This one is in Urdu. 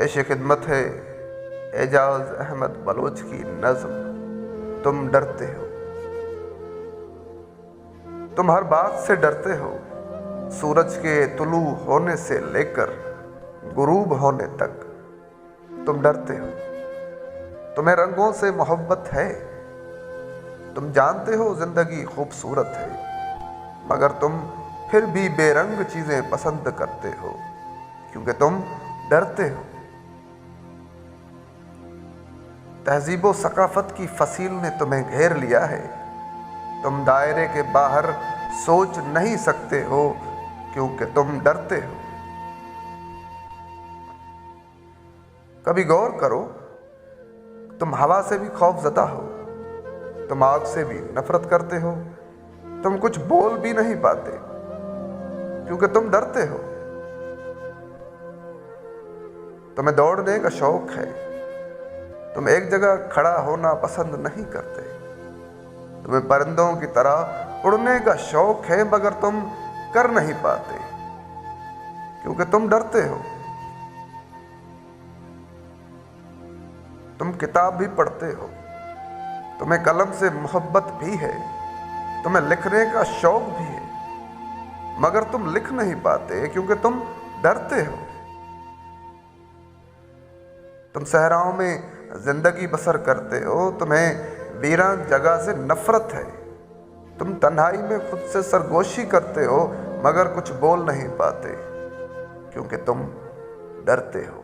پیش خدمت ہے اعجاز احمد بلوچ کی نظم تم ڈرتے ہو۔ تم ہر بات سے ڈرتے ہو، سورج کے طلوع ہونے سے لے کر غروب ہونے تک تم ڈرتے ہو۔ تمہیں رنگوں سے محبت ہے، تم جانتے ہو زندگی خوبصورت ہے، مگر تم پھر بھی بے رنگ چیزیں پسند کرتے ہو کیونکہ تم ڈرتے ہو۔ تہذیب و ثقافت کی فصیل نے تمہیں گھیر لیا ہے، تم دائرے کے باہر سوچ نہیں سکتے ہو کیونکہ تم ڈرتے ہو۔ کبھی غور کرو، تم ہوا سے بھی خوف زدہ ہو، تم آگ سے بھی نفرت کرتے ہو، تم کچھ بول بھی نہیں پاتے کیونکہ تم ڈرتے ہو۔ تمہیں دوڑنے کا شوق ہے، تم ایک جگہ کھڑا ہونا پسند نہیں کرتے، تمہیں پرندوں کی طرح اڑنے کا شوق ہے مگر تم کر نہیں پاتے کیونکہ تم ڈرتے ہو۔ تم کتاب بھی پڑھتے ہو، تمہیں قلم سے محبت بھی ہے، تمہیں لکھنے کا شوق بھی ہے، مگر تم لکھ نہیں پاتے کیونکہ تم ڈرتے ہو۔ تم صحراؤں میں زندگی بسر کرتے ہو، تمہیں ویران جگہ سے نفرت ہے، تم تنہائی میں خود سے سرگوشی کرتے ہو مگر کچھ بول نہیں پاتے کیونکہ تم ڈرتے ہو۔